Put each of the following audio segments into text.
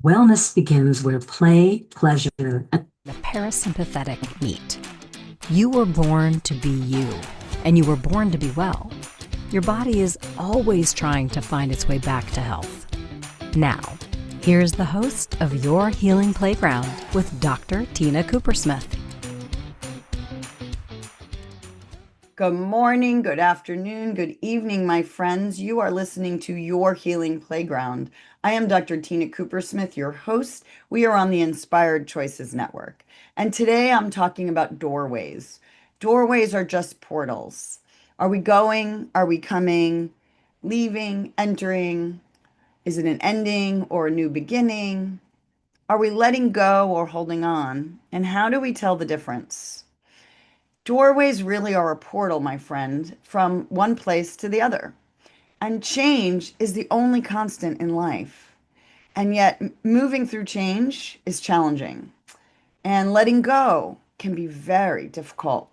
Wellness begins where play, pleasure, and The parasympathetic meet. You were born to be you, and you were born to be well. Your body is always trying to find its way back to health. Now, here's the host of Your Healing Playground with Dr. Tina Coopersmith. Good morning, good afternoon, good evening, my friends. You are listening to Your Healing Playground. I am Dr. Tina Coopersmith, your host. We are on the Inspired Choices Network. And today I'm talking about doorways. Doorways are just portals. Are we going? Are we coming? Leaving? Entering? Is it an ending or a new beginning? Are we letting go or holding on? And how do we tell the difference? Doorways really are a portal, my friend, from one place to the other. And change is the only constant in life. And yet, moving through change is challenging. And letting go can be very difficult.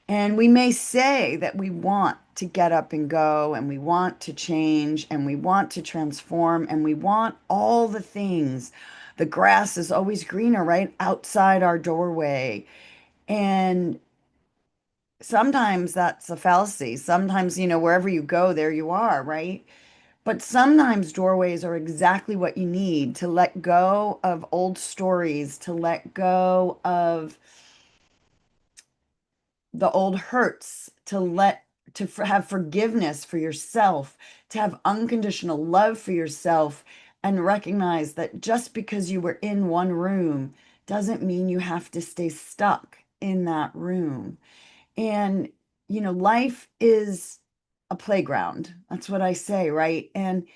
And we may say that we want to get up and go, and we want to change, and we want to transform, and we want all the things. The grass is always greener right outside our doorway. And sometimes that's a fallacy. Sometimes, wherever you go, there you are, right? But sometimes doorways are exactly what you need to let go of old stories, to let go of the old hurts, have forgiveness for yourself, to have unconditional love for yourself, and recognize that just because you were in one room doesn't mean you have to stay stuck in that room. And, life is a playground. That's what I say, right? And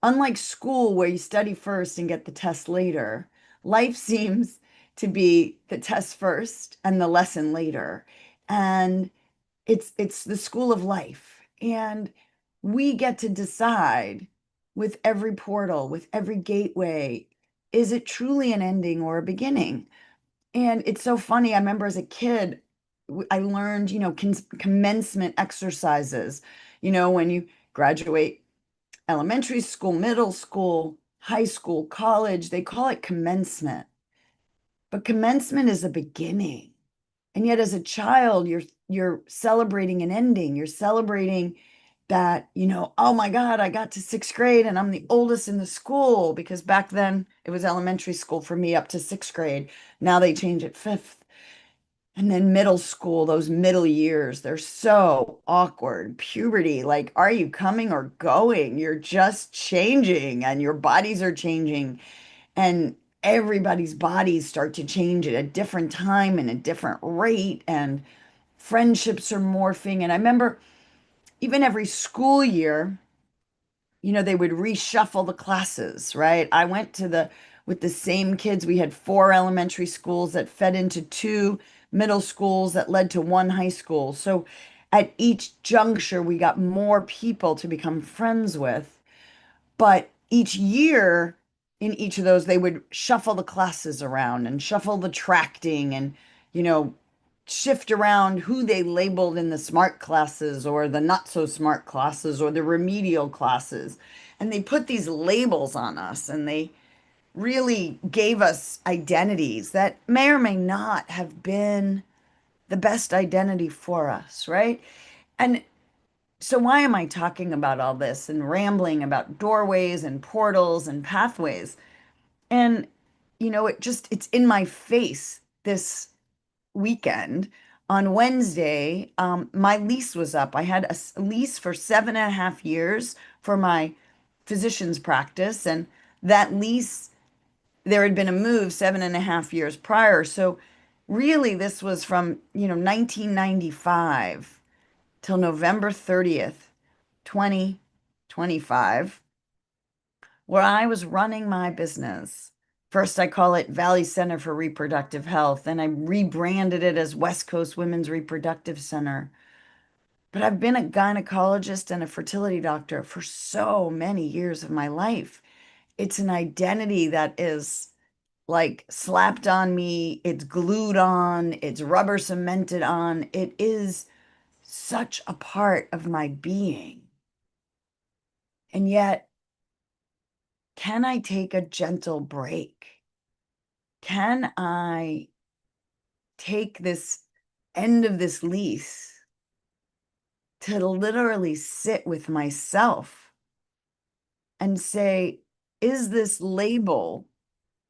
unlike school, where you study first and get the test later, life seems to be the test first and the lesson later. And it's the school of life. And we get to decide with every portal, with every gateway, is it truly an ending or a beginning? And it's so funny. I remember as a kid, I learned, commencement exercises, when you graduate elementary school, middle school, high school, college, they call it commencement. But commencement is a beginning. And yet as a child, you're celebrating an ending. You're celebrating that, oh my God, I got to sixth grade and I'm the oldest in the school, because back then it was elementary school for me up to sixth grade. Now they change it fifth. And then middle school, those middle years, they're so awkward. Puberty, like, are you coming or going? You're just changing and your bodies are changing. And everybody's bodies start to change at a different time and a different rate. And friendships are morphing. And I remember even every school year, they would reshuffle the classes, right? I went with the same kids. We had four elementary schools that fed into two middle schools that led to one high school. So at each juncture, we got more people to become friends with. But each year, in each of those, they would shuffle the classes around and shuffle the tracting and, you know, shift around who they labeled in the smart classes or the not so smart classes or the remedial classes. And they put these labels on us and they really gave us identities that may or may not have been the best identity for us, right? And so, why am I talking about all this and rambling about doorways and portals and pathways? And, it's in my face this weekend. On Wednesday, my lease was up. I had a lease for 7.5 years for my physician's practice, and that lease, there had been a move 7.5 years prior. So really, this was from 1995 till November 30th, 2025, where I was running my business. First, I call it Valley Center for Reproductive Health, and I rebranded it as West Coast Women's Reproductive Center. But I've been a gynecologist and a fertility doctor for so many years of my life. It's an identity that is like slapped on me, it's glued on, it's rubber cemented on. It is such a part of my being. And yet, can I take a gentle break? Can I take this end of this lease to literally sit with myself and say, is this label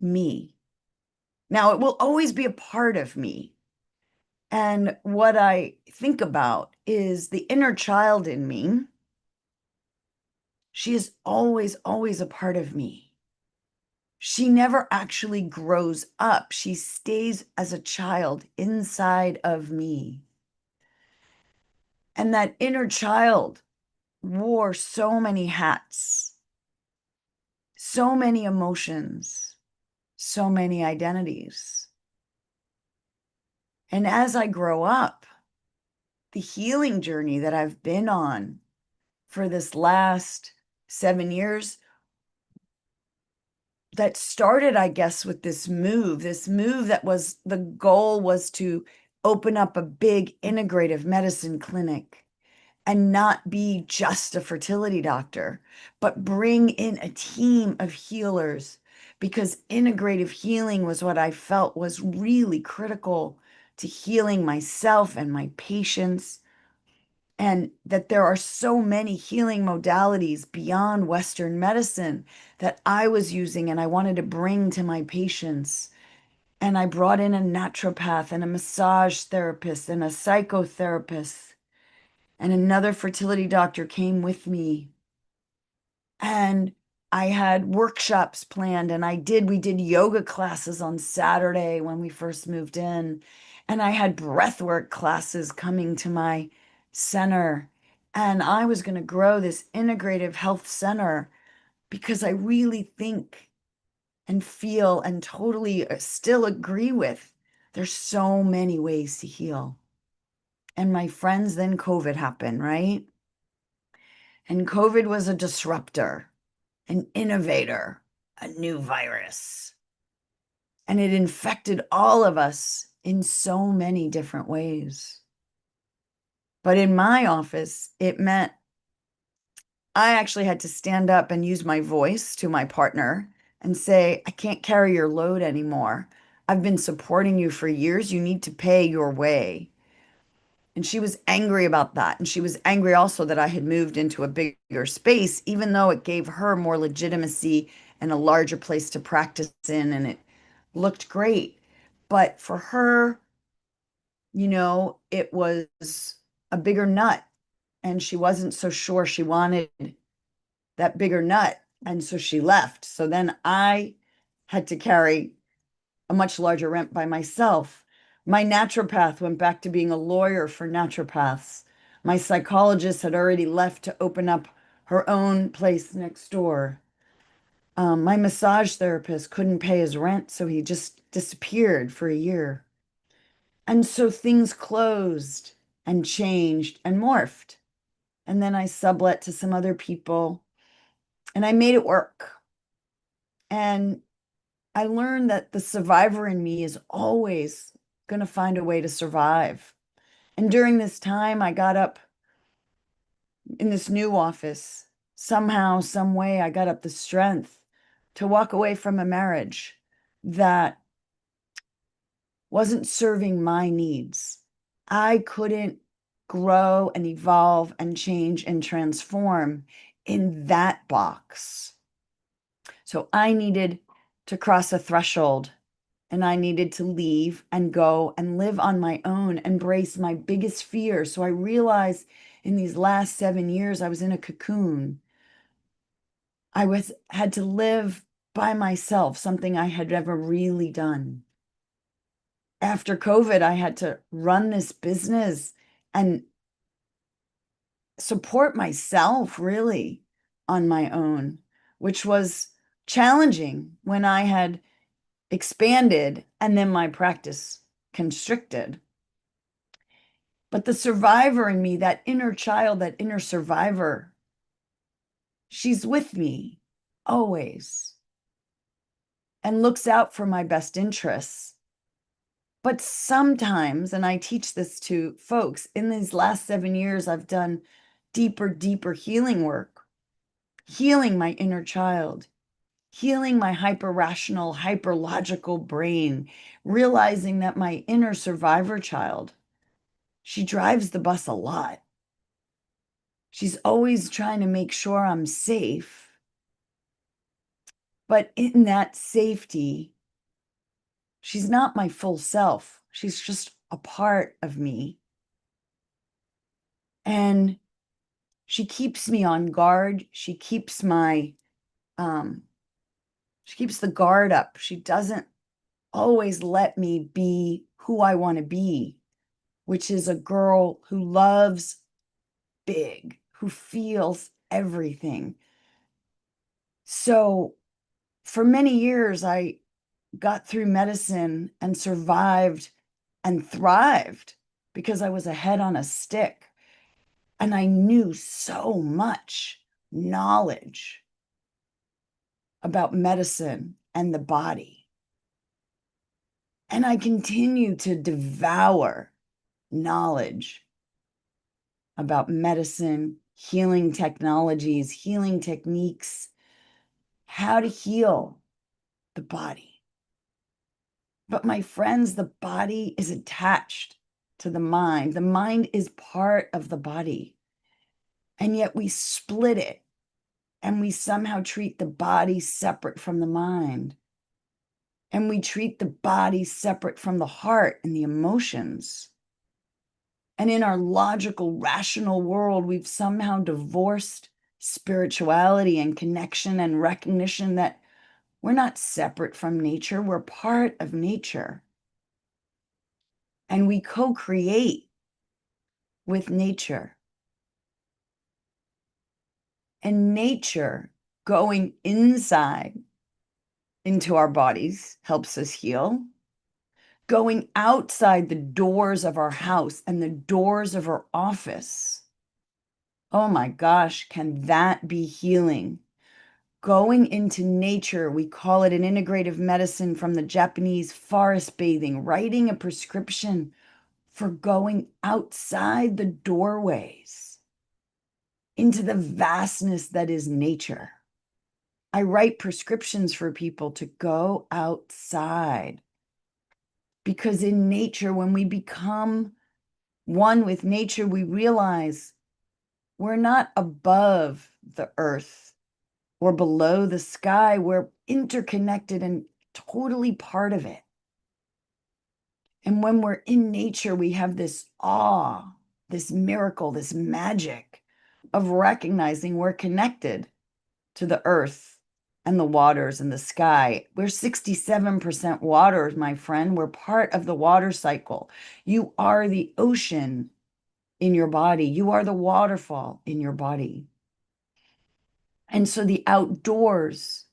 me? Now, it will always be a part of me. And what I think about is the inner child in me. She is always, always a part of me. She never actually grows up. She stays as a child inside of me. And that inner child wore so many hats, so many emotions, so many identities. And as I grow up, the healing journey that I've been on for this last 7 years, that started, I guess, with this move that was, the goal was to open up a big integrative medicine clinic and not be just a fertility doctor, but bring in a team of healers, because integrative healing was what I felt was really critical to healing myself and my patients. And that there are so many healing modalities beyond Western medicine that I was using and I wanted to bring to my patients. And I brought in a naturopath and a massage therapist and a psychotherapist, and another fertility doctor came with me. And I had workshops planned, and we did yoga classes on Saturday when we first moved in. And I had breathwork classes coming to my center. And I was going to grow this integrative health center because I really think and feel and totally still agree with there's so many ways to heal. And my friends, then COVID happened, right? And COVID was a disruptor, an innovator, a new virus. And it infected all of us in so many different ways. But in my office, it meant I actually had to stand up and use my voice to my partner and say, I can't carry your load anymore. I've been supporting you for years. You need to pay your way. And she was angry about that. And she was angry also that I had moved into a bigger space, even though it gave her more legitimacy and a larger place to practice in. And it looked great. But for her, it was a bigger nut. And she wasn't so sure she wanted that bigger nut. And so she left. So then I had to carry a much larger rent by myself. My naturopath went back to being a lawyer for naturopaths. My psychologist had already left to open up her own place next door. My massage therapist couldn't pay his rent, so he just disappeared for a year. And so things closed and changed and morphed. And then I sublet to some other people, and I made it work. And I learned that the survivor in me is always going to find a way to survive. And during this time, I got up in this new office. Somehow, some way, I got up the strength to walk away from a marriage that wasn't serving my needs. I couldn't grow and evolve and change and transform in that box. So I needed to cross a threshold, and I needed to leave and go and live on my own, embrace my biggest fear. So I realized in these last 7 years, I was in a cocoon. Had to live by myself, something I had never really done. After COVID, I had to run this business and support myself really on my own, which was challenging when I had expanded and then my practice constricted. But the survivor in me, that inner child, that inner survivor, she's with me always and looks out for my best interests. But sometimes, and I teach this to folks, in these last 7 years, I've done deeper, deeper healing work, healing my inner child, healing my hyper-rational, hyper-logical brain, realizing that my inner survivor child, she drives the bus a lot. She's always trying to make sure I'm safe. But in that safety, she's not my full self. She's just a part of me. And she keeps me on guard. She keeps the guard up. She doesn't always let me be who I want to be, which is a girl who loves big, who feels everything. So for many years, I got through medicine and survived and thrived because I was a head on a stick. And I knew so much knowledge about medicine and the body. And I continue to devour knowledge about medicine, healing technologies, healing techniques, how to heal the body. But my friends, the body is attached to the mind. The mind is part of the body. And yet we split it and we somehow treat the body separate from the mind. And we treat the body separate from the heart and the emotions. And in our logical, rational world, we've somehow divorced spirituality and connection and recognition that we're not separate from nature. We're part of nature. And we co-create with nature. And nature going inside into our bodies helps us heal. Going outside the doors of our house and the doors of our office, oh my gosh, can that be healing? Going into nature, we call it an integrative medicine from the Japanese, forest bathing, writing a prescription for going outside the doorways into the vastness that is nature. I write prescriptions for people to go outside because in nature, when we become one with nature, we realize we're not above the earth or below the sky. We're interconnected and totally part of it. And when we're in nature, we have this awe, this miracle, this magic of recognizing we're connected to the earth and the waters and the sky. We're 67% water, my friend. We're part of the water cycle. You are the ocean in your body. You are the waterfall in your body. And so the outdoors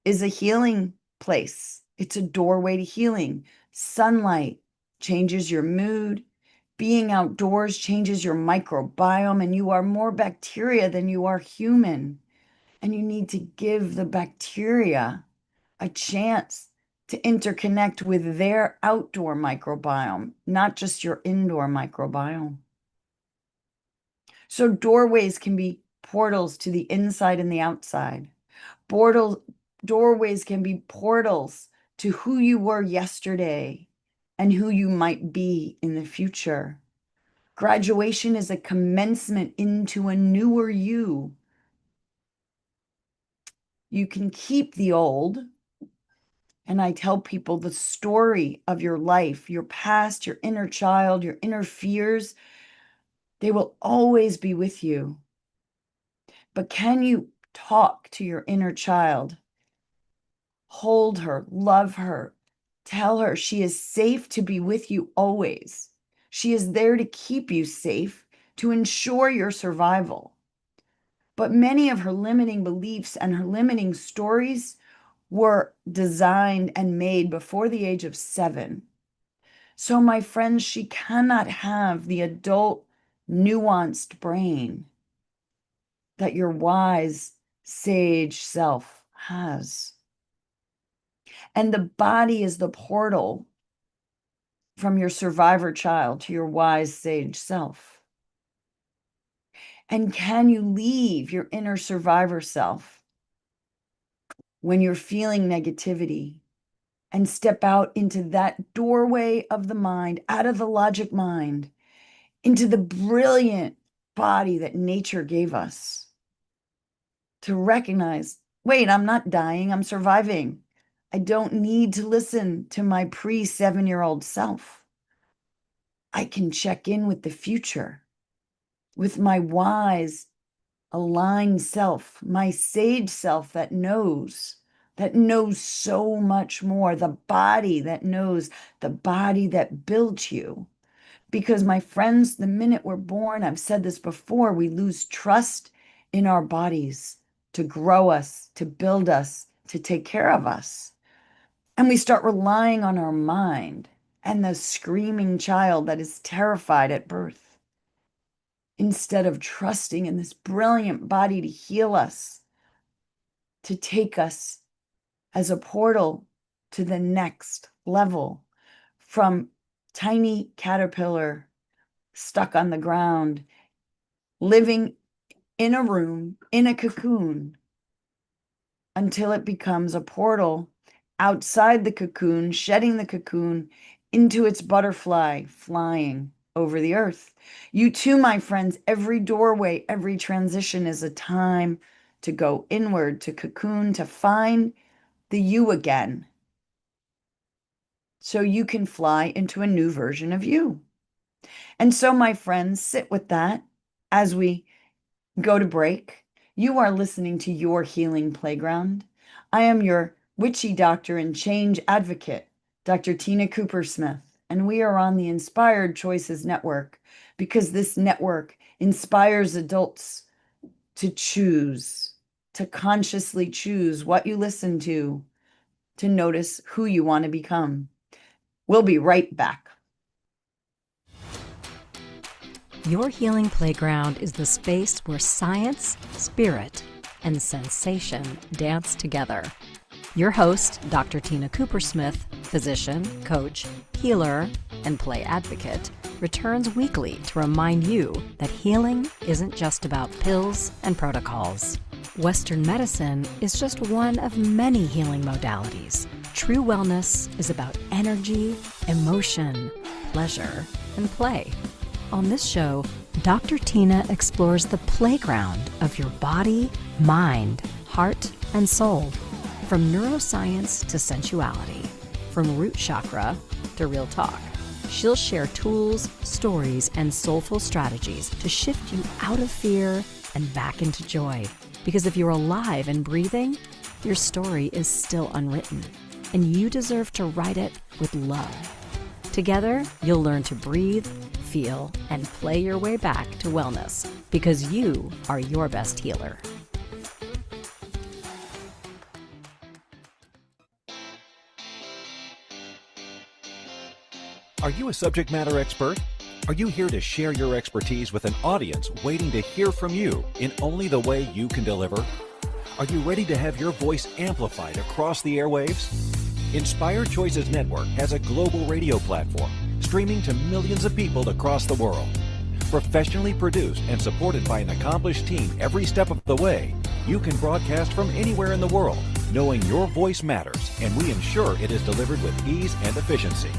is a healing place. It's a doorway to healing. Sunlight changes your mood. Being outdoors changes your microbiome, and you are more bacteria than you are human. And you need to give the bacteria a chance to interconnect with their outdoor microbiome, not just your indoor microbiome. So doorways can be portals to the inside and the outside. Doorways can be portals to who you were yesterday and who you might be in the future. Graduation is a commencement into a newer you. You can keep the old. And I tell people the story of your life, your past, your inner child, your inner fears, they will always be with you. But can you talk to your inner child? Hold her, love her, tell her she is safe to be with you always. She is there to keep you safe, to ensure your survival. But many of her limiting beliefs and her limiting stories were designed and made before the age of 7. So, my friends, she cannot have the adult, nuanced brain that your wise, sage self has. And the body is the portal from your survivor child to your wise, sage self. And can you leave your inner survivor self when you're feeling negativity, and step out into that doorway of the mind, out of the logic mind, into the brilliant body that nature gave us, to recognize, wait, I'm not dying, I'm surviving. I don't need to listen to my pre-7-year-old self. I can check in with the future, with my wise, aligned self, my sage self that knows so much more, the body that knows, the body that built you. Because, my friends, the minute we're born, I've said this before, we lose trust in our bodies to grow us, to build us, to take care of us. And we start relying on our mind and the screaming child that is terrified at birth, instead of trusting in this brilliant body to heal us, to take us as a portal to the next level, from tiny caterpillar stuck on the ground, living in a room, in a cocoon, until it becomes a portal outside the cocoon, shedding the cocoon into its butterfly, flying over the earth. You too, my friends, every doorway, every transition is a time to go inward, to cocoon, to find the you again, so you can fly into a new version of you. And so, my friends, sit with that as we go to break. You are listening to Your Healing Playground. I am your witchy doctor and change advocate, Dr. Tina Coopersmith, and we are on the Inspired Choices Network, because this network inspires adults to choose, to consciously choose what you listen to notice who you want to become. We'll be right back. Your Healing Playground is the space where science, spirit, and sensation dance together. Your host, Dr. Tina Coopersmith, physician, coach, healer, and play advocate, returns weekly to remind you that healing isn't just about pills and protocols. Western medicine is just one of many healing modalities. True wellness is about energy, emotion, pleasure, and play. On this show, Dr. Tina explores the playground of your body, mind, heart, and soul. From neuroscience to sensuality, from root chakra to real talk. She'll share tools, stories, and soulful strategies to shift you out of fear and back into joy. Because if you're alive and breathing, your story is still unwritten, and you deserve to write it with love. Together, you'll learn to breathe, feel, and play your way back to wellness, because you are your best healer. Are you a subject matter expert? Are you here to share your expertise with an audience waiting to hear from you in only the way you can deliver? Are you ready to have your voice amplified across the airwaves? Inspired Choices Network has a global radio platform streaming to millions of people across the world. Professionally produced and supported by an accomplished team every step of the way, you can broadcast from anywhere in the world, knowing your voice matters, and we ensure it is delivered with ease and efficiency.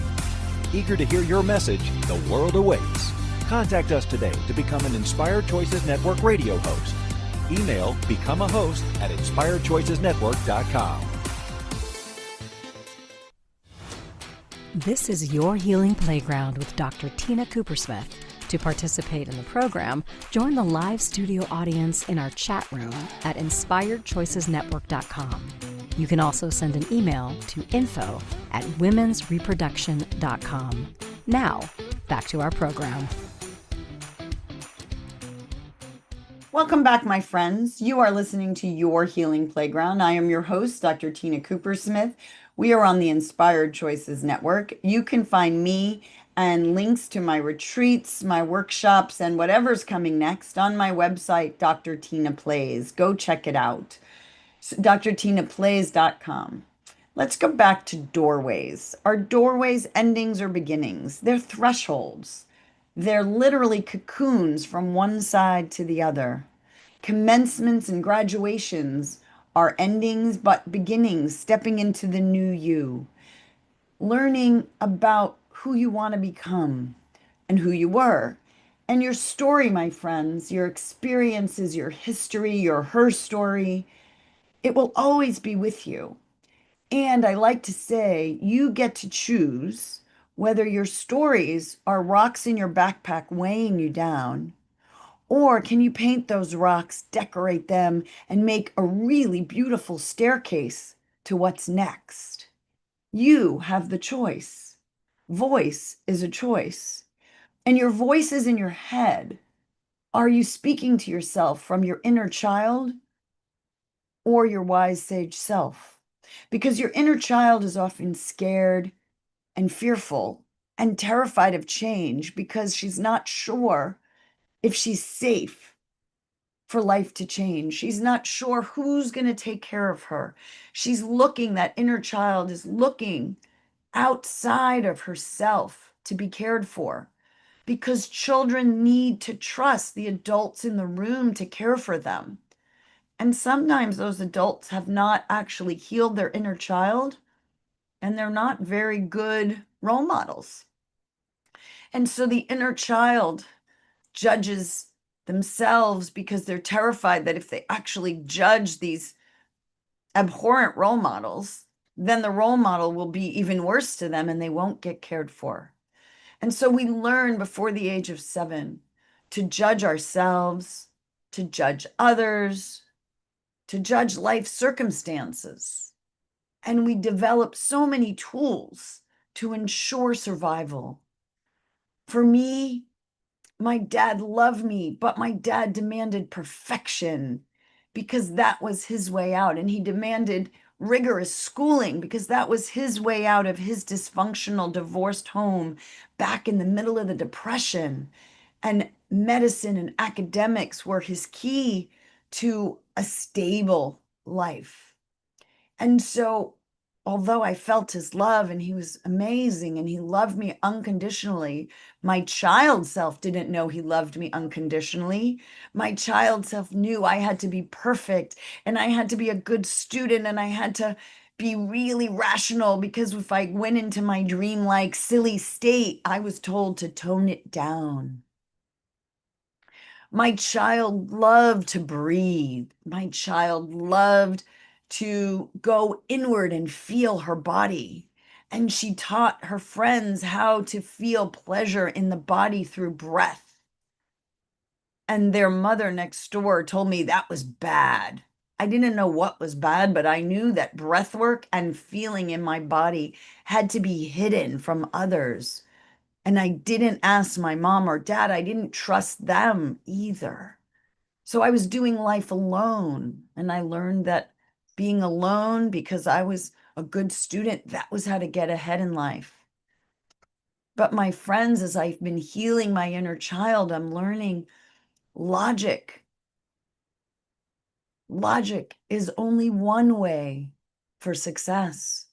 Eager to hear your message, the world awaits. Contact us today to become an Inspired Choices Network radio host. Email become a host at inspiredchoicesnetwork.com. This is Your Healing Playground with Dr. Tina Coopersmith. To participate in the program, join the live studio audience in our chat room at inspiredchoicesnetwork.com. You can also send an email to info@womensreproduction.com. Now, back to our program. Welcome back, my friends. You are listening to Your Healing Playground. I am your host, Dr. Tina Coopersmith. We are on the Inspired Choices Network. You can find me and links to my retreats, my workshops, and whatever's coming next on my website, Dr. Tina Plays. Go check it out. drtinaplays.com. Let's go back to doorways. Are doorways endings or beginnings? They're thresholds. They're literally cocoons from one side to the other. Commencements and graduations are endings, but beginnings, stepping into the new you, learning about who you want to become and who you were. And your story, my friends, your experiences, your history, your her story, it will always be with you. And I like to say, you get to choose whether your stories are rocks in your backpack weighing you down, or can you paint those rocks, decorate them, and make a really beautiful staircase to what's next? You have the choice. Voice is a choice. And your voice is in your head. Are you speaking to yourself from your inner child or your wise sage self? Because your inner child is often scared and fearful and terrified of change because she's not sure if she's safe for life to change. She's not sure who's going to take care of her. She's looking, that inner child is looking outside of herself to be cared for, because children need to trust the adults in the room to care for them. And sometimes those adults have not actually healed their inner child, and they're not very good role models. And so the inner child judges themselves because they're terrified that if they actually judge these abhorrent role models, then the role model will be even worse to them and they won't get cared for. And so we learn before the age of 7 to judge ourselves, to judge others, to judge life circumstances. And we develop so many tools to ensure survival. For me, my dad loved me, but my dad demanded perfection because that was his way out. And he demanded rigorous schooling because that was his way out of his dysfunctional, divorced home back in the middle of the Depression. And medicine and academics were his key to a stable life. And so, although I felt his love and he was amazing and he loved me unconditionally, my child self didn't know he loved me unconditionally. My child self knew I had to be perfect and I had to be a good student and I had to be really rational, because if I went into my dreamlike, silly state, I was told to tone it down. My child loved to breathe. My child loved to go inward and feel her body. And she taught her friends how to feel pleasure in the body through breath. And their mother next door told me that was bad. I didn't know what was bad, but I knew that breath work and feeling in my body had to be hidden from others. And I didn't ask my mom or dad. I didn't trust them either. So I was doing life alone. And I learned that being alone, because I was a good student, that was how to get ahead in life. But my friends, as I've been healing my inner child, I'm learning logic. Logic is only one way for success.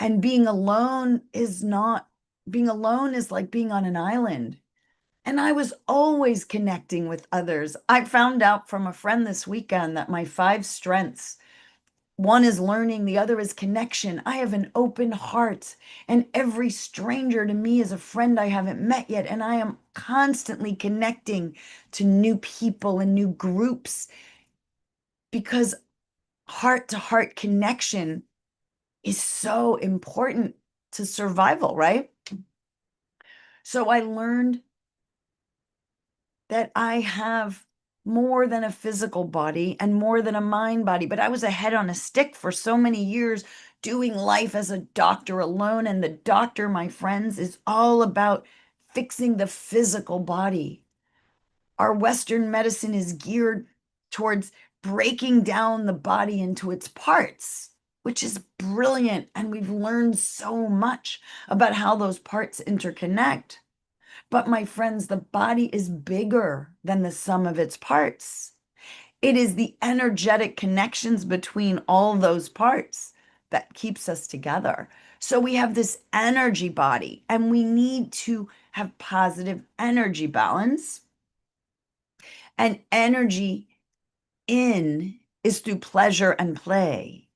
And being alone is not, being alone is like being on an island. And I was always connecting with others. I found out from a friend this weekend that my 5 strengths, one is learning, the other is connection. I have an open heart, and every stranger to me is a friend I haven't met yet. And I am constantly connecting to new people and new groups, because heart-to-heart connection is so important to survival, right? So I learned that I have more than a physical body and more than a mind body, but I was a head on a stick for so many years doing life as a doctor alone. And the doctor, my friends, is all about fixing the physical body. Our Western medicine is geared towards breaking down the body into its parts, which is brilliant. And we've learned so much about how those parts interconnect. But my friends, the body is bigger than the sum of its parts. It is the energetic connections between all those parts that keeps us together. So we have this energy body, and we need to have positive energy balance. And energy in is through pleasure and play.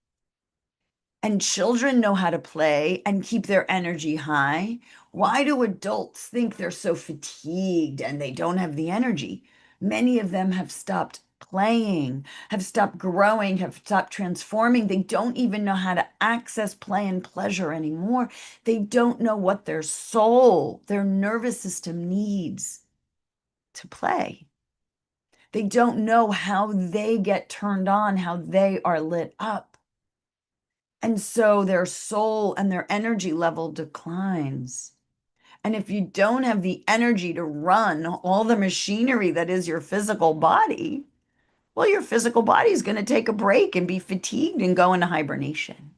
And children know how to play and keep their energy high. Why do adults think they're so fatigued and they don't have the energy? Many of them have stopped playing, have stopped growing, have stopped transforming. They don't even know how to access play and pleasure anymore. They don't know what their soul, their nervous system needs to play. They don't know how they get turned on, how they are lit up. And so their soul and their energy level declines. And if you don't have the energy to run all the machinery that is your physical body, well, your physical body is going to take a break and be fatigued and go into hibernation.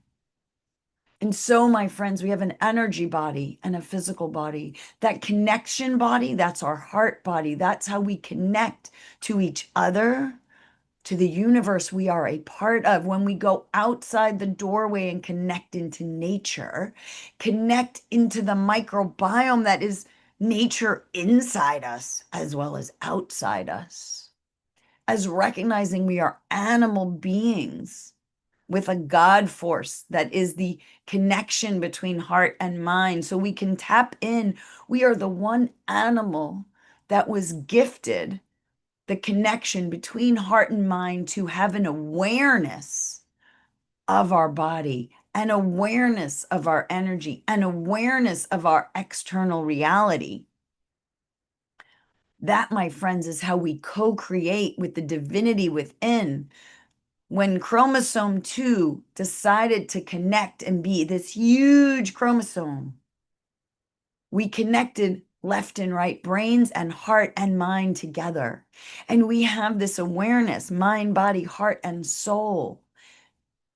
And so, my friends, we have an energy body and a physical body. That connection body, that's our heart body. That's how we connect to each other, to the universe we are a part of. When we go outside the doorway and connect into nature, connect into the microbiome that is nature inside us as well as outside us, as recognizing we are animal beings with a God force that is the connection between heart and mind. So we can tap in. We are the one animal that was gifted the connection between heart and mind to have an awareness of our body, an awareness of our energy, an awareness of our external reality. That, my friends, is how we co-create with the divinity within. When chromosome 2 decided to connect and be this huge chromosome, we connected left and right brains and heart and mind together. And we have this awareness, mind, body, heart, and soul,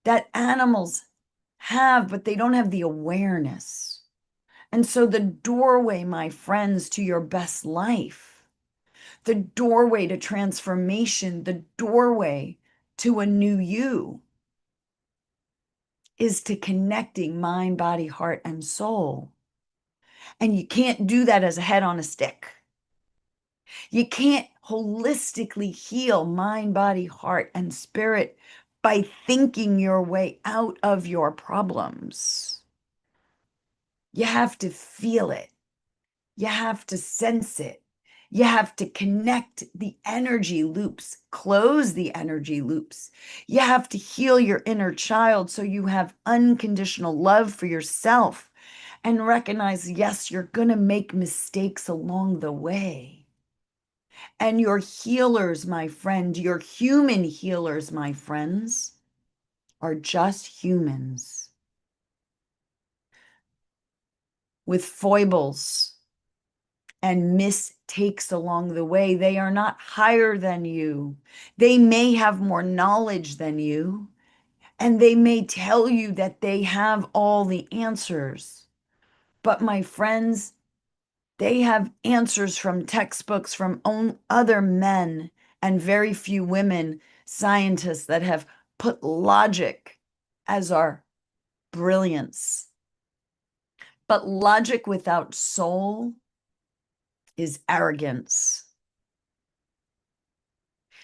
that animals have, but they don't have the awareness. And so the doorway, my friends, to your best life, the doorway to transformation, the doorway to a new you, is to connecting mind, body, heart, and soul. And you can't do that as a head on a stick. You can't holistically heal mind, body, heart, and spirit by thinking your way out of your problems. You have to feel it. You have to sense it. You have to connect the energy loops, close the energy loops. You have to heal your inner child so you have unconditional love for yourself and recognize, yes, you're going to make mistakes along the way. And your healers, my friend, your human healers, my friends, are just humans with foibles and mistakes along the way. They are not higher than you. They may have more knowledge than you, and they may tell you that they have all the answers. But my friends, they have answers from textbooks from other men and very few women scientists that have put logic as our brilliance. But logic without soul is arrogance.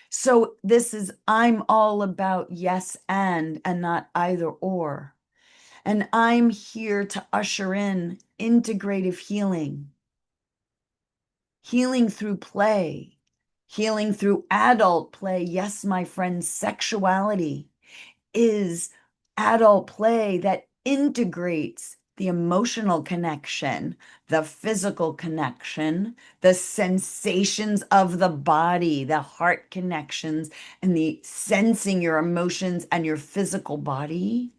So this is, I'm all about yes and not either or. And I'm here to usher in integrative healing. Healing through play, healing through adult play. Yes, my friends, sexuality is adult play that integrates the emotional connection, the physical connection, the sensations of the body, the heart connections, and the sensing your emotions and your physical body,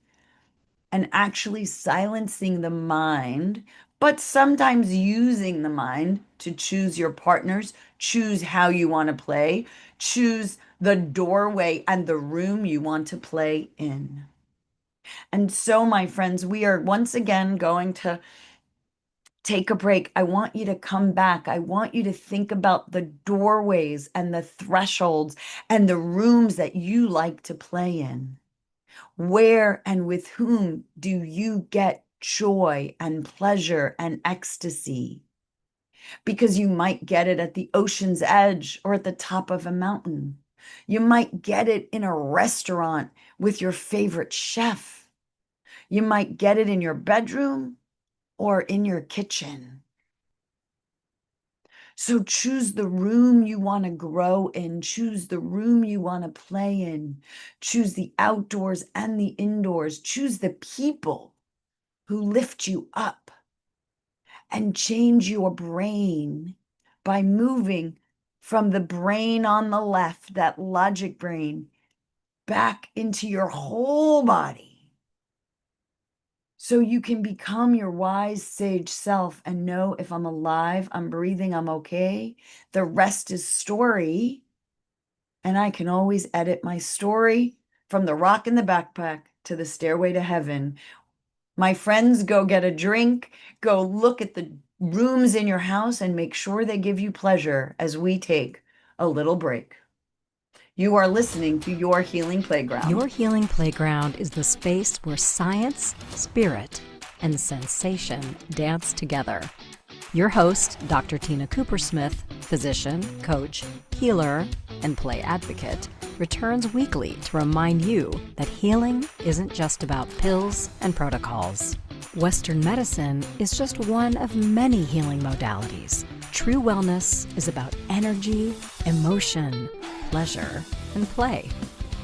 and actually silencing the mind, but sometimes using the mind to choose your partners, choose how you want to play, choose the doorway and the room you want to play in. And so, my friends, we are once again going to take a break. I want you to come back. I want you to think about the doorways and the thresholds and the rooms that you like to play in. Where and with whom do you get joy and pleasure and ecstasy? Because you might get it at the ocean's edge or at the top of a mountain. You might get it in a restaurant with your favorite chef. You might get it in your bedroom or in your kitchen. So choose the room you want to grow in. Choose the room you want to play in. Choose the outdoors and the indoors. Choose the people who lift you up. And change your brain by moving from the brain on the left, that logic brain, back into your whole body. So you can become your wise sage self and know if I'm alive, I'm breathing, I'm okay. The rest is story. And I can always edit my story from the rock in the backpack to the stairway to heaven. My friends, go get a drink, go look at the rooms in your house and make sure they give you pleasure as we take a little break. You are listening to Your Healing Playground. Your Healing Playground is the space where science, spirit, and sensation dance together. Your host, Dr. Tina Coopersmith, physician, coach, healer, and play advocate, returns weekly to remind you that healing isn't just about pills and protocols. Western medicine is just one of many healing modalities. True wellness is about energy, emotion, pleasure, and play.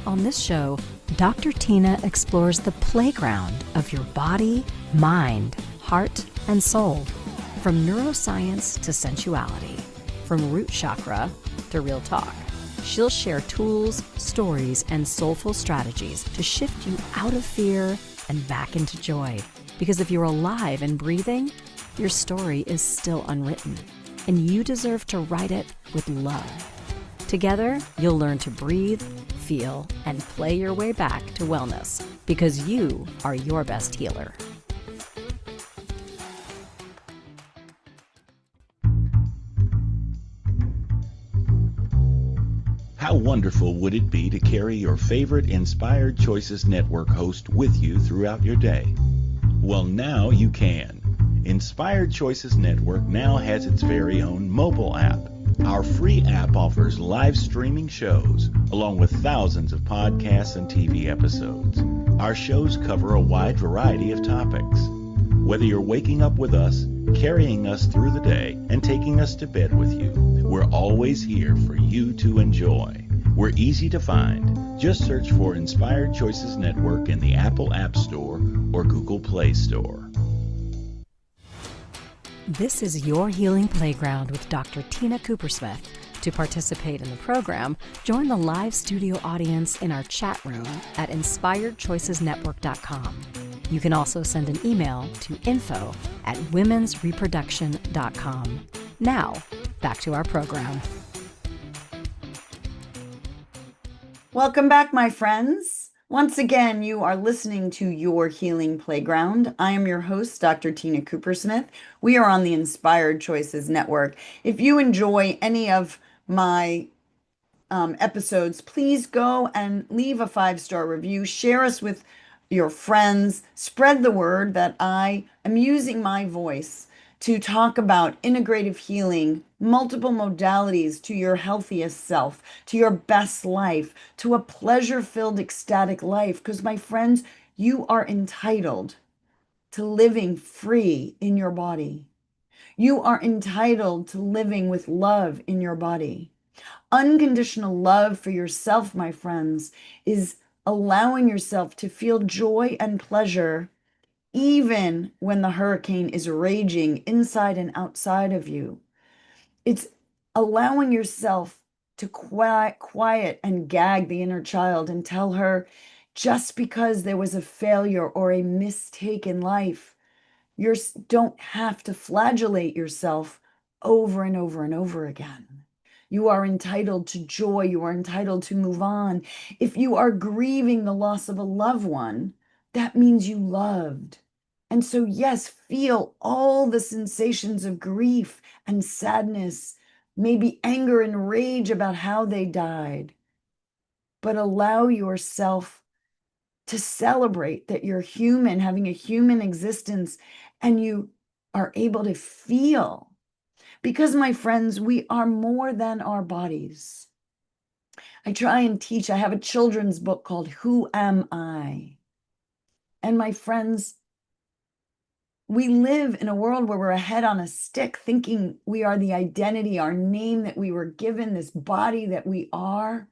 On this show, Dr. Tina explores the playground of your body, mind, heart, and soul. From neuroscience to sensuality, from root chakra to real talk. She'll share tools, stories, and soulful strategies to shift you out of fear and back into joy. Because if you're alive and breathing, your story is still unwritten, and you deserve to write it with love. Together, you'll learn to breathe, feel, and play your way back to wellness, because you are your best healer. How wonderful would it be to carry your favorite Inspired Choices Network host with you throughout your day? Well, now you can. Inspired Choices Network now has its very own mobile app. Our free app offers live streaming shows, along with thousands of podcasts and TV episodes. Our shows cover a wide variety of topics. Whether you're waking up with us, carrying us through the day, and taking us to bed with you, we're always here for you to enjoy. We're easy to find. Just search for Inspired Choices Network in the Apple App Store or Google Play Store. This is Your Healing Playground with Dr. Tina Coopersmith. To participate in the program, join the live studio audience in our chat room at inspiredchoicesnetwork.com. You can also send an email to info@womensreproduction.com. Now, back to our program. Welcome back, my friends. Once again, you are listening to Your Healing Playground. I am your host, Dr. Tina Coopersmith. We are on the Inspired Choices Network. If you enjoy any of my episodes, please go and leave a 5-star review. Share us with your friends. Spread the word that I am using my voice to talk about integrative healing, multiple modalities to your healthiest self, to your best life, to a pleasure-filled, ecstatic life. Because, my friends, you are entitled to living free in your body. You are entitled to living with love in your body. Unconditional love for yourself, my friends, is allowing yourself to feel joy and pleasure even when the hurricane is raging inside and outside of you. It's allowing yourself to quiet and gag the inner child and tell her, just because there was a failure or a mistake in life, you don't have to flagellate yourself over and over and over again. You are entitled to joy. You are entitled to move on. If you are grieving the loss of a loved one, that means you loved. And so, yes, feel all the sensations of grief and sadness, maybe anger and rage about how they died, but allow yourself to celebrate that you're human, having a human existence, and you are able to feel. Because, my friends, we are more than our bodies. I try and teach. I have a children's book called Who Am I? And my friends, we live in a world where we're a head on a stick thinking we are the identity, our name that we were given, this body that we are.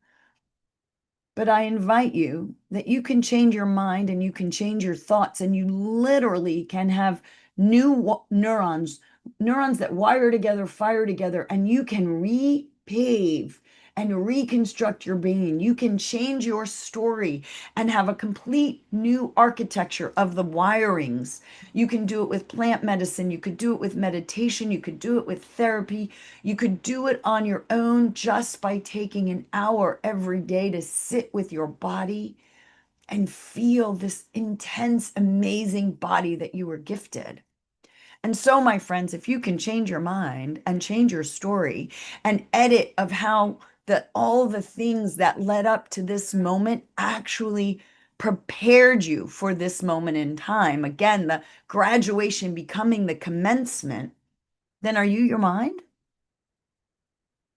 But I invite you that you can change your mind and you can change your thoughts, and you literally can have new neurons that wire together, fire together, and you can repave and reconstruct your being. You can change your story and have a complete new architecture of the wirings. You can do it with plant medicine. You could do it with meditation. You could do it with therapy. You could do it on your own just by taking an hour every day to sit with your body and feel this intense, amazing body that you were gifted. And so, my friends, if you can change your mind and change your story and edit of how all the things that led up to this moment actually prepared you for this moment in time, again, the graduation becoming the commencement, then are you your mind?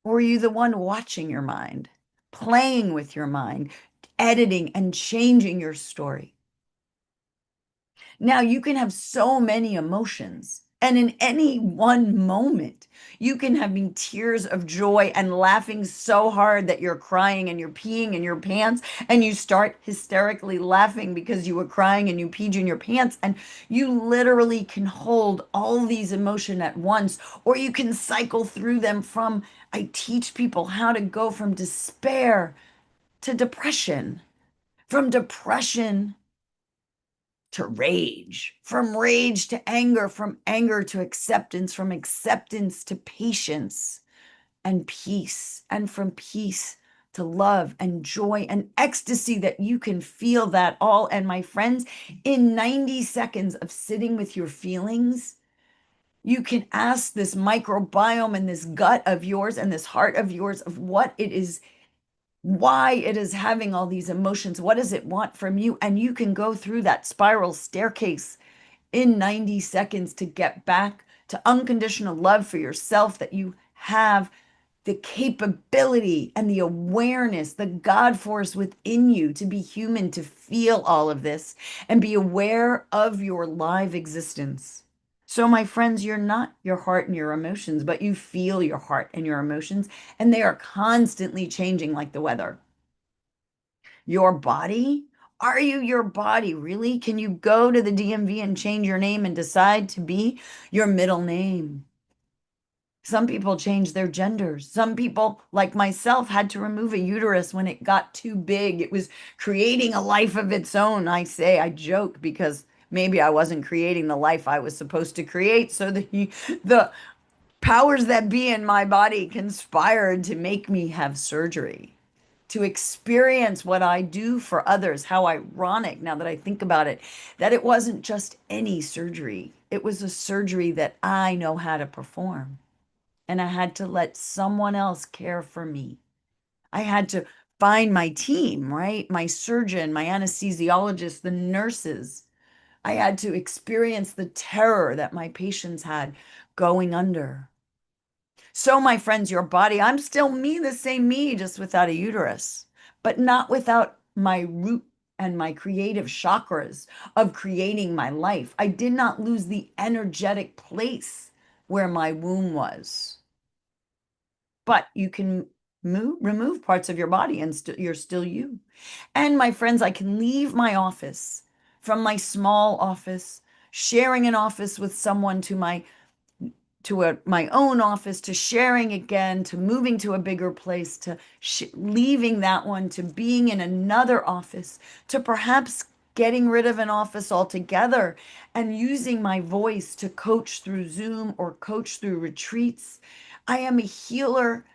Or are you the one watching your mind, playing with your mind, editing and changing your story? Now, you can have so many emotions, and in any one moment, you can have tears of joy and laughing so hard that you're crying and you're peeing in your pants, and you start hysterically laughing because you were crying and you peed in your pants. And you literally can hold all these emotions at once, or you can cycle through them from, I teach people how to go from despair to depression, from depression to rage, from rage to anger, from anger to acceptance, from acceptance to patience and peace, and from peace to love and joy and ecstasy, that you can feel that all. And my friends, in 90 seconds of sitting with your feelings, you can ask this microbiome and this gut of yours and this heart of yours of what it is, why it is having all these emotions. What does it want from you? And you can go through that spiral staircase in 90 seconds to get back to unconditional love for yourself, that you have the capability and the awareness, the God force within you to be human, to feel all of this and be aware of your live existence. So, my friends, you're not your heart and your emotions, but you feel your heart and your emotions, and they are constantly changing like the weather. Your body? Are you your body? Really? Can you go to the DMV and change your name and decide to be your middle name? Some people change their genders. Some people, like myself, had to remove a uterus when it got too big. It was creating a life of its own. I joke because maybe I wasn't creating the life I was supposed to create. So the powers that be in my body conspired to make me have surgery, to experience what I do for others. How ironic, now that I think about it, that it wasn't just any surgery. It was a surgery that I know how to perform. And I had to let someone else care for me. I had to find my team, right? My surgeon, my anesthesiologist, the nurses. I had to experience the terror that my patients had going under. So, my friends, your body, I'm still me, the same me, just without a uterus, but not without my root and my creative chakras of creating my life. I did not lose the energetic place where my womb was. But you can remove parts of your body and you're still you. And my friends, I can leave my office, from my small office, sharing an office with someone, to my own office, to sharing again, to moving to a bigger place, to leaving that one, to being in another office, to perhaps getting rid of an office altogether and using my voice to coach through Zoom or coach through retreats. I am a healer.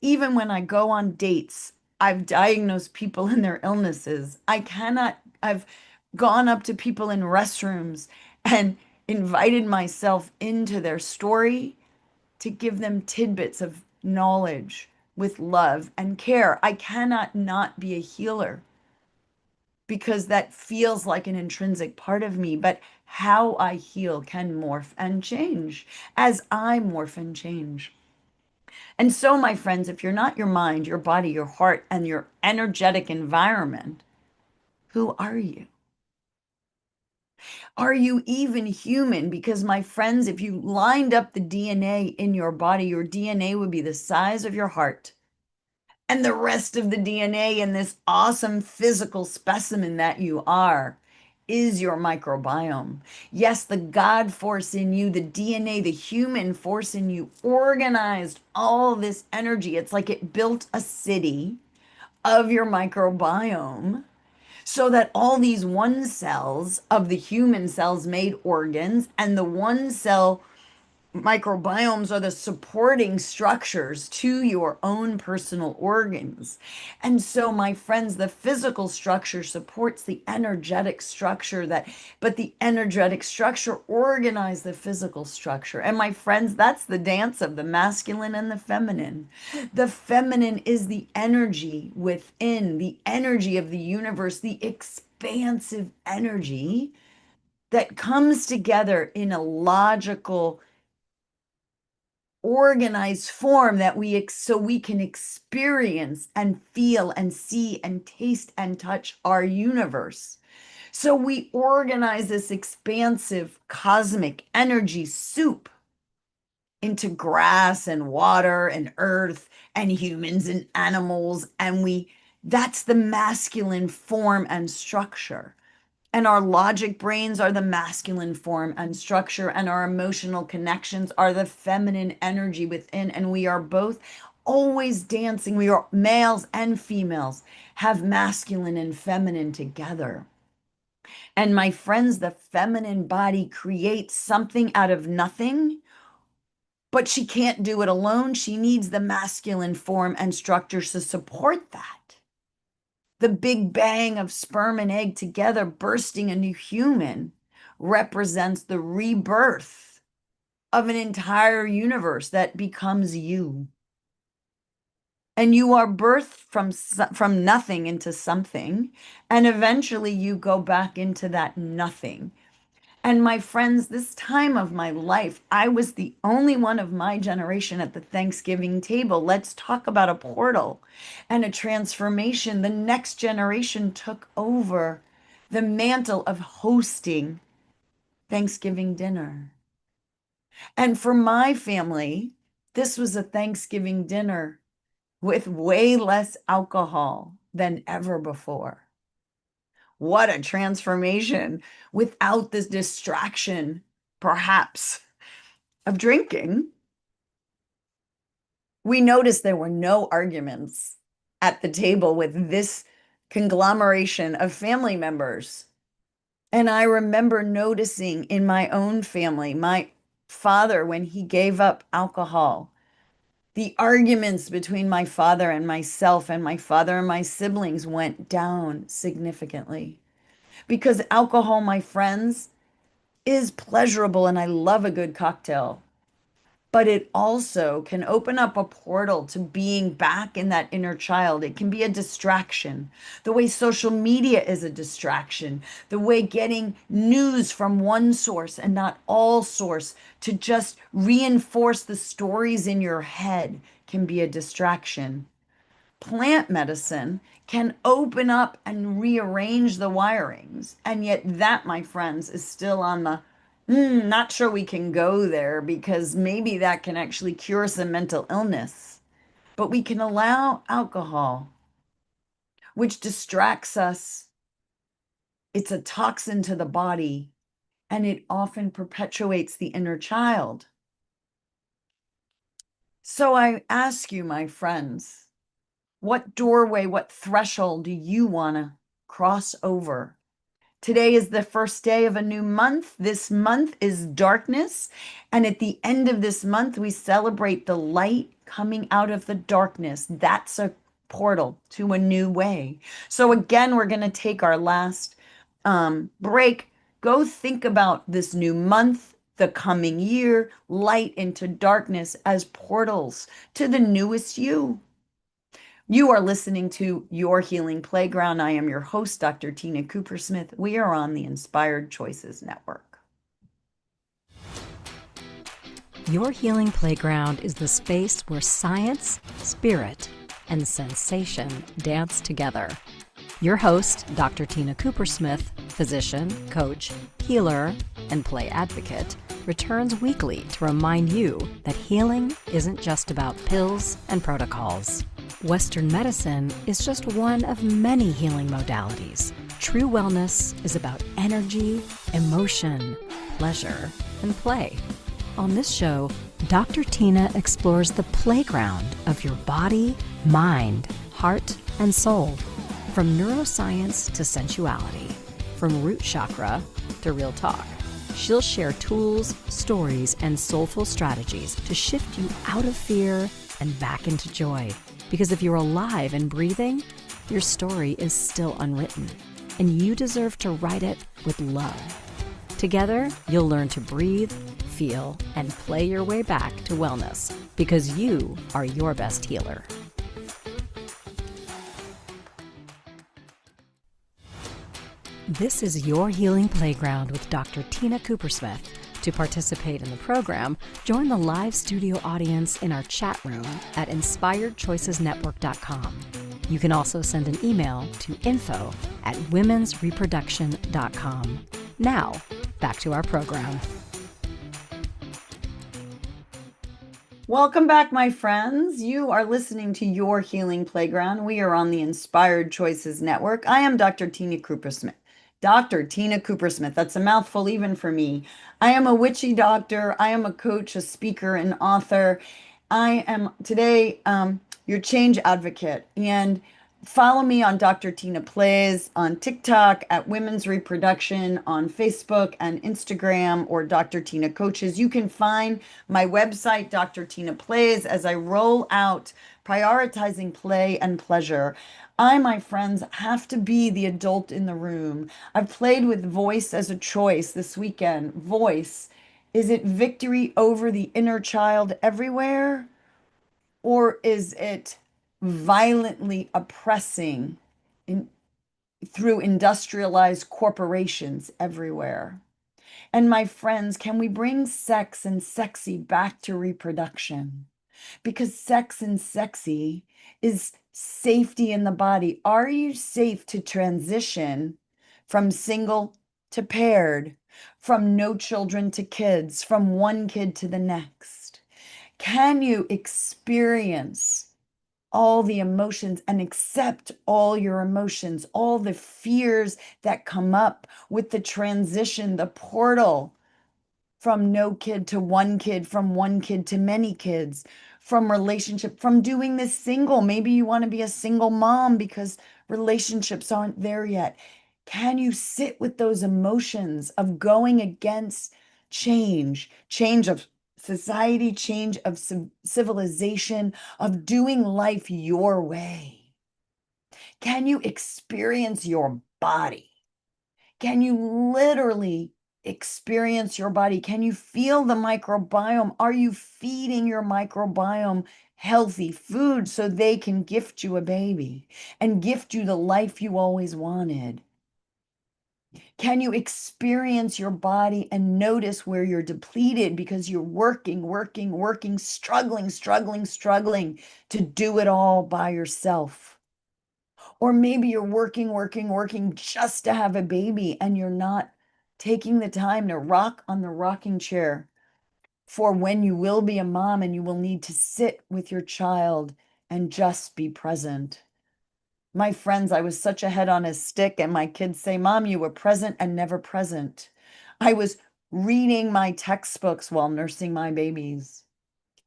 Even when I go on dates, I've diagnosed people in their illnesses. I've gone up to people in restrooms and invited myself into their story to give them tidbits of knowledge with love and care. I cannot not be a healer because that feels like an intrinsic part of me. But how I heal can morph and change as I morph and change. And so, my friends, if you're not your mind, your body, your heart, and your energetic environment, who are you? Are you even human? Because, my friends, if you lined up the DNA in your body, your DNA would be the size of your heart. And the rest of the DNA in this awesome physical specimen that you are is your microbiome. Yes, the God force in you, the DNA, the human force in you organized all this energy. It's like it built a city of your microbiome so that all these one cells of the human cells made organs, and the one cell microbiomes are the supporting structures to your own personal organs. And so, my friends, the physical structure supports the energetic structure, but the energetic structure organizes the physical structure. And my friends, that's the dance of the masculine and the feminine. The feminine is the energy within, the energy of the universe, the expansive energy that comes together in a logical, organized form that so we can experience and feel and see and taste and touch our universe. So we organize this expansive cosmic energy soup into grass and water and earth and humans and animals, and that's the masculine form and structure. And our logic brains are the masculine form and structure, and our emotional connections are the feminine energy within. And we are both always dancing. We are males and females, have masculine and feminine together. And my friends, the feminine body creates something out of nothing, but she can't do it alone. She needs the masculine form and structure to support that. The big bang of sperm and egg together bursting a new human represents the rebirth of an entire universe that becomes you. And you are birthed from nothing into something, and eventually you go back into that nothing. And my friends, this time of my life, I was the only one of my generation at the Thanksgiving table. Let's talk about a portal and a transformation. The next generation took over the mantle of hosting Thanksgiving dinner. And for my family, this was a Thanksgiving dinner with way less alcohol than ever before. What a transformation without this distraction, perhaps, of drinking. We noticed there were no arguments at the table with this conglomeration of family members. And I remember noticing in my own family, my father, when he gave up alcohol, the arguments between my father and myself and my father and my siblings went down significantly. Because alcohol, my friends, is pleasurable, and I love a good cocktail. But it also can open up a portal to being back in that inner child. It can be a distraction. The way social media is a distraction, the way getting news from one source and not all source to just reinforce the stories in your head can be a distraction. Plant medicine can open up and rearrange the wirings. And yet that, my friends, is still on the not sure we can go there, because maybe that can actually cure some mental illness. But we can allow alcohol, which distracts us. It's a toxin to the body, and it often perpetuates the inner child. So I ask you, my friends, what doorway, what threshold do you want to cross over? Today is the first day of a new month. This month is darkness. And at the end of this month, we celebrate the light coming out of the darkness. That's a portal to a new way. So again, we're going to take our last break. Go think about this new month, the coming year, light into darkness as portals to the newest you. You are listening to Your Healing Playground. I am your host, Dr. Tina Coopersmith. We are on the Inspired Choices Network. Your healing playground is the space where science, spirit, and sensation dance together. Your host, Dr. Tina Coopersmith, physician, coach, healer, and play advocate, returns weekly to remind you that healing isn't just about pills and protocols. Western medicine is just one of many healing modalities. True wellness is about energy, emotion, pleasure, and play. On this show, Dr. Tina explores the playground of your body, mind, heart, and soul. From neuroscience to sensuality, from root chakra to real talk. She'll share tools, stories, and soulful strategies to shift you out of fear and back into joy. Because if you're alive and breathing, your story is still unwritten, and you deserve to write it with love. Together, you'll learn to breathe, feel, and play your way back to wellness, because you are your best healer. This is Your Healing Playground with Dr. Tina Coopersmith. To participate in the program, join the live studio audience in our chat room at inspiredchoicesnetwork.com. You can also send an email to info@womensreproduction.com. Now, back to our program. Welcome back, my friends. You are listening to Your Healing Playground. We are on the Inspired Choices Network. I am Dr. Tina Coopersmith. Dr. Tina Coopersmith. That's a mouthful even for me. I am a witchy doctor. I am a coach, a speaker, an author. I am today your change advocate. And follow me on Dr. Tina Plays on TikTok at Women's Reproduction, on Facebook and Instagram, or Dr. Tina Coaches. You can find my website, Dr. Tina Plays, as I roll out prioritizing play and pleasure. I, my friends, have to be the adult in the room. I've played with voice as a choice this weekend. Voice. Is it victory over the inner child everywhere? Or is it violently oppressing through industrialized corporations everywhere? And my friends, can we bring sex and sexy back to reproduction? Because sex and sexy is safety in the body. Are you safe to transition from single to paired, from no children to kids, from one kid to the next? Can you experience all the emotions and accept all your emotions, all the fears that come up with the transition, the portal from no kid to one kid, from one kid to many kids, from relationship, from doing this single? Maybe you want to be a single mom because relationships aren't there yet. Can you sit with those emotions of going against change of society, change of civilization, of doing life your way? Can you experience your body? Can you literally experience your body? Can you feel the microbiome? Are you feeding your microbiome healthy food so they can gift you a baby and gift you the life you always wanted? Can you experience your body and notice where you're depleted because you're working, struggling to do it all by yourself? Or maybe you're working just to have a baby and you're not taking the time to rock on the rocking chair for when you will be a mom and you will need to sit with your child and just be present. My friends, I was such a head on a stick, and my kids say, "Mom, you were present and never present." I was reading my textbooks while nursing my babies.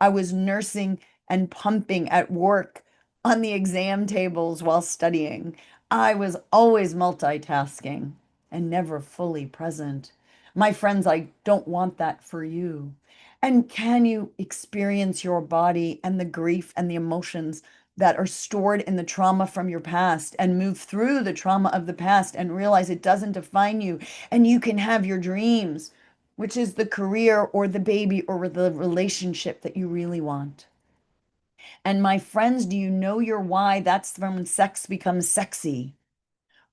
I was nursing and pumping at work on the exam tables while studying. I was always multitasking and never fully present. My friends, I don't want that for you. And can you experience your body and the grief and the emotions that are stored in the trauma from your past and move through the trauma of the past and realize it doesn't define you, and you can have your dreams, which is the career or the baby or the relationship that you really want? And my friends, do you know your why? That's when sex becomes sexy.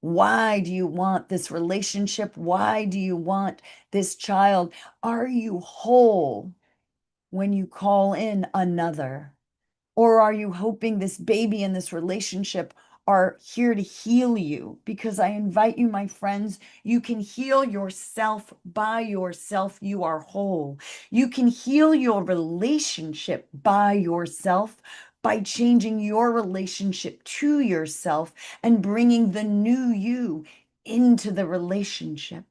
Why do you want this relationship? Why do you want this child? Are you whole? when you call in another? Or are you hoping this baby and this relationship are here to heal you? Because I invite you, my friends, you can heal yourself by yourself. You are whole. You can heal your relationship by yourself by changing your relationship to yourself and bringing the new you into the relationship.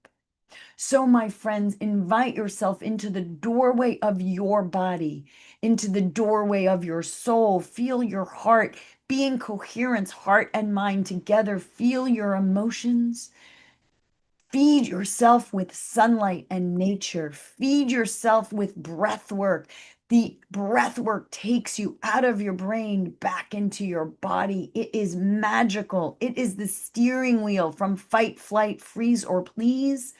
So, my friends, invite yourself into the doorway of your body, into the doorway of your soul. Feel your heart, be in coherence, heart and mind together. Feel your emotions. Feed yourself with sunlight and nature. Feed yourself with breath work. The breath work takes you out of your brain back into your body. It is magical. It is the steering wheel from fight, flight, freeze, or please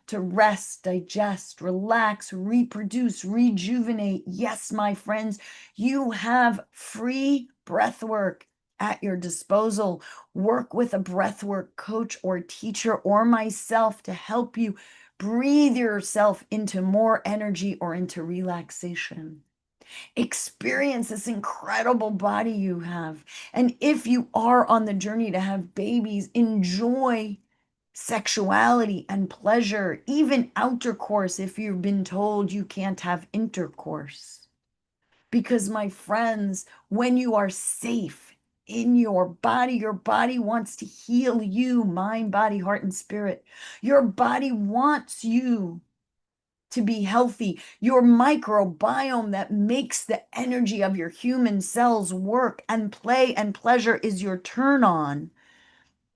to rest, digest, relax, reproduce, rejuvenate. Yes, my friends, you have free breath work at your disposal. Work with a breathwork coach or teacher or myself to help you breathe yourself into more energy or into relaxation. Experience this incredible body you have. And if you are on the journey to have babies, enjoy sexuality and pleasure, even intercourse if you've been told you can't have intercourse. Because, my friends, when you are safe in your body wants to heal you, mind, body, heart, and spirit. Your body wants you to be healthy. Your microbiome that makes the energy of your human cells work and play and pleasure is your turn on,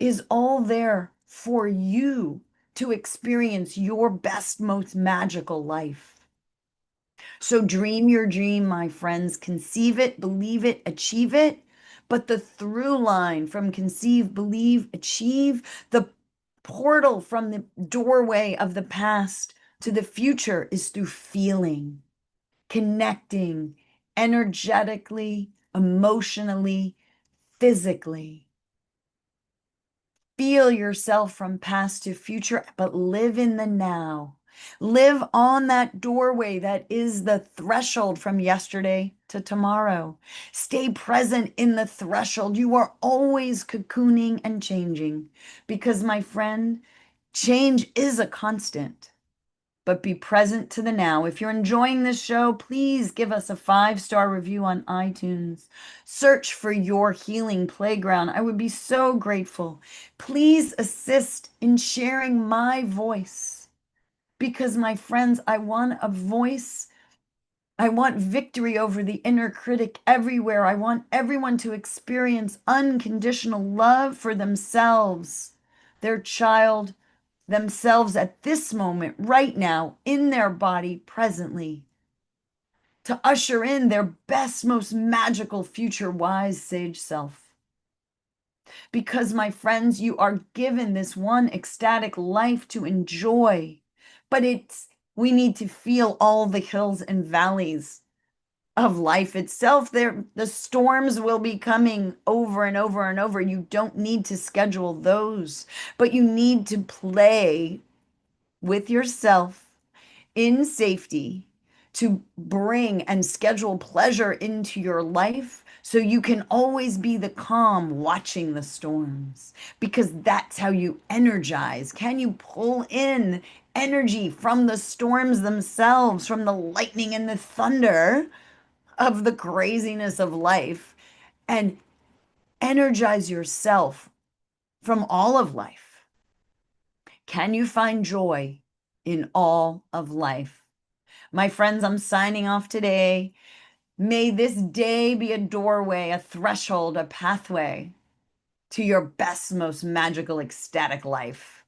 is all there for you to experience your best, most magical life. So dream your dream, my friends. Conceive it, believe it, achieve it. But the through line from conceive, believe, achieve, the portal from the doorway of the past to the future is through feeling, connecting energetically, emotionally, physically. Feel yourself from past to future, but live in the now. Live on that doorway that is the threshold from yesterday to tomorrow. Stay present in the threshold. You are always cocooning and changing because, my friend, change is a constant. But be present to the now. If you're enjoying this show, please give us a 5-star review on iTunes. Search for Your Healing Playground. I would be so grateful. Please assist in sharing my voice because, my friends, I want a voice. I want victory over the inner critic everywhere. I want everyone to experience unconditional love for themselves, their child, themselves at this moment, right now, in their body, presently, to usher in their best, most magical future, wise, sage self. Because, my friends, you are given this one ecstatic life to enjoy, but we need to feel all the hills and valleys of life itself. The storms will be coming over and over and over. You don't need to schedule those, but you need to play with yourself in safety to bring and schedule pleasure into your life so you can always be the calm watching the storms, because that's how you energize. Can you pull in energy from the storms themselves, from the lightning and the thunder of the craziness of life, and energize yourself from all of life? Can you find joy in all of life? My friends, I'm signing off today. May this day be a doorway, a threshold, a pathway to your best, most magical, ecstatic life.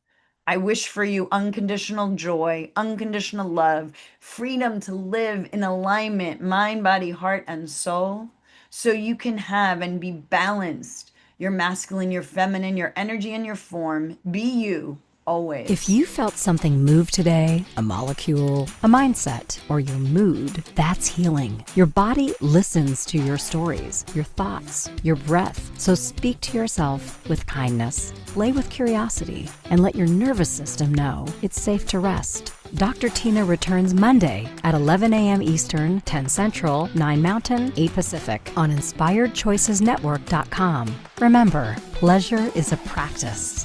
I wish for you unconditional joy, unconditional love, freedom to live in alignment, mind, body, heart, and soul, so you can have and be balanced, your masculine, your feminine, your energy, and your form. Be you. Always. If you felt something move today, a molecule, a mindset, or your mood, that's healing. Your body listens to your stories, your thoughts, your breath. So speak to yourself with kindness, play with curiosity, and let your nervous system know it's safe to rest. Dr. Tina returns Monday at 11 a.m. Eastern, 10 Central, 9 Mountain, 8 Pacific on InspiredChoicesNetwork.com. Remember, pleasure is a practice.